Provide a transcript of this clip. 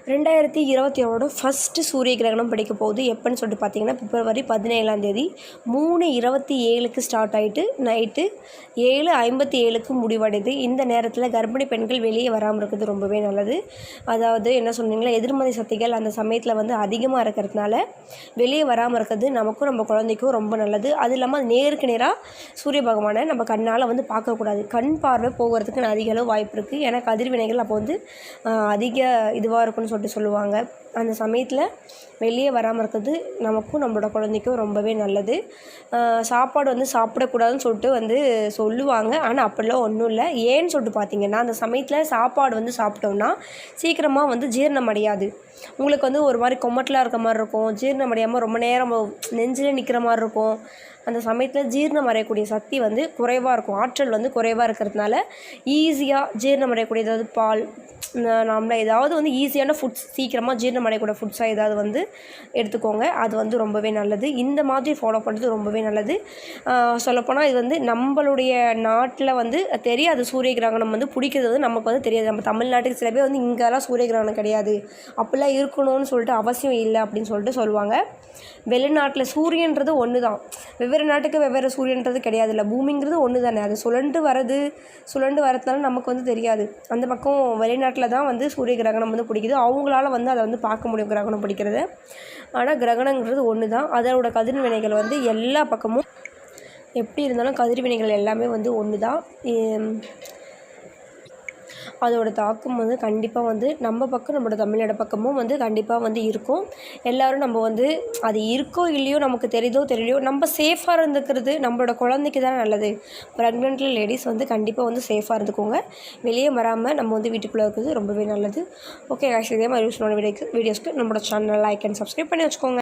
2021 first சூரிய கிரகணம் பிடிக்க போகுது. எப்போன்னு சொல்லிட்டு பார்த்தீங்கன்னா, பிப்ரவரி 17ஆம் தேதி 3:27க்கு ஸ்டார்ட் ஆகிட்டு நைட்டு 7:57க்கு முடிவடையுது. இந்த நேரத்தில் கர்ப்பிணி பெண்கள் வெளியே வராமல் இருக்கிறது ரொம்பவே நல்லது. அதாவது என்ன சொன்னீங்களா, எதிர்மறை சக்திகள் அந்த சமயத்தில் வந்து அதிகமாக இருக்கிறதுனால வெளியே வராமல் இருக்கிறது நமக்கும் நம்ம குழந்தைக்கும் ரொம்ப நல்லது. அது இல்லாமல் நேருக்கு நேராக சூரிய பகவானை நம்ம கண்ணால் வந்து பார்க்கக்கூடாது. கண் பார்வை போகிறதுக்கு அதிக அளவு வாய்ப்பு இருக்குது. ஏன்னா கதிர்வினைகள் அப்போ வந்து அதிக இதுவாக இருக்குன்னு சொல்லுவாங்க. அந்த சமயத்தில் வெளியே வராமல் இருக்கிறது நமக்கும் நம்மளோட குழந்தைக்கும் ரொம்பவே நல்லது. சாப்பாடு வந்து சாப்பிடக்கூடாதுன்னு சொல்லிட்டு சொல்லுவாங்க. ஆனால் அப்படிலாம் ஒன்றும் இல்லை. ஏன்னு சொல்லிட்டு பார்த்தீங்கன்னா, அந்த சமயத்தில் சாப்பாடு வந்து சாப்பிட்டோம்னா சீக்கிரமாக வந்து ஜீரணம் அடையாது. உங்களுக்கு வந்து ஒரு மாதிரி கொமட்டலாக இருக்க மாதிரி இருக்கும். ஜீரணம் அடையாமல் ரொம்ப நேரம் நெஞ்சில் நிற்கிற மாதிரி இருக்கும். அந்த சமயத்தில் ஜீரணம் அடையக்கூடிய சக்தி வந்து குறைவாக இருக்கும். ஆற்றல் வந்து குறைவாக இருக்கிறதுனால ஈஸியாக ஜீரணம் அடையக்கூடிய, ஏதாவது பால், நம்மள ஏதாவது வந்து ஈஸியான ஃபுட்ஸ், சீக்கிரமாக ஜீரணம் அடையக்கூடிய ஃபுட்ஸாக ஏதாவது வந்து எடுத்துக்கோங்க. அது வந்து ரொம்பவே நல்லது. இந்த மாதிரி ஃபாலோ பண்ணுறது ரொம்பவே நல்லது. சொல்லப்போனால் இது வந்து நம்மளுடைய நாட்டில் வந்து தெரியாது. சூரிய கிரகணம் வந்து பிடிக்கிறது வந்து நமக்கு வந்து தெரியாது. நம்ம தமிழ்நாட்டுக்கு சில பேர் வந்து இங்கெல்லாம் சூரிய கிரகணம் கிடையாது, அப்படிலாம் இருக்கணும்னு சொல்லிட்டு அவசியம் இல்லை அப்படின்னு சொல்லுவாங்க. வெளிநாட்டில் சூரியன்றது ஒன்று தான். வெவ்வேறு நாட்டுக்கு வெவ்வேறு சூரியன்றது கிடையாது. இல்லை, பூமிங்கிறது ஒன்று தானே. அது சுழண்டு வரதுனால நமக்கு வந்து தெரியாது. அந்த பக்கம் வெளிநாட்டில் தான் வந்து சூரிய கிரகணம் வந்து பிடிக்குது. அவங்களால வந்து அதை வந்து பார்க்க முடியும், கிரகணம் பிடிக்கிறது. ஆனால் கிரகணங்கிறது ஒன்று தான். அதோட கதிர்வினைகள் வந்து எல்லா பக்கமும் எப்படி இருந்தாலும் கதிர்வினைகள் எல்லாமே வந்து ஒன்று தான். அதோட தாக்கம் வந்து கண்டிப்பாக வந்து நம்ம பக்கம், நம்மளோட தமிழ்நாடு பக்கமும் வந்து கண்டிப்பாக வந்து இருக்கும். எல்லோரும் நம்ம வந்து அது இருக்கோ இல்லையோ, நமக்கு தெரியுதோ தெரியலையோ, நம்ம சேஃபாக இருந்துக்கிறது நம்மளோட குழந்தைக்கு தான் நல்லது. ப்ரெக்னென்ட் லேடிஸ் வந்து கண்டிப்பாக வந்து சேஃபாக இருந்துக்கோங்க. வெளியே வராமல் நம்ம வந்து வீட்டுக்குள்ளே இருக்கிறது ரொம்பவே நல்லது. ஓகே, இதே மாதிரி யூஸ்ஃபுல்லான வீடியோஸ்க்கு நம்மளோட சேனலை லைக் அண்ட் சப்ஸ்கிரைப் பண்ணி வச்சுக்கோங்க.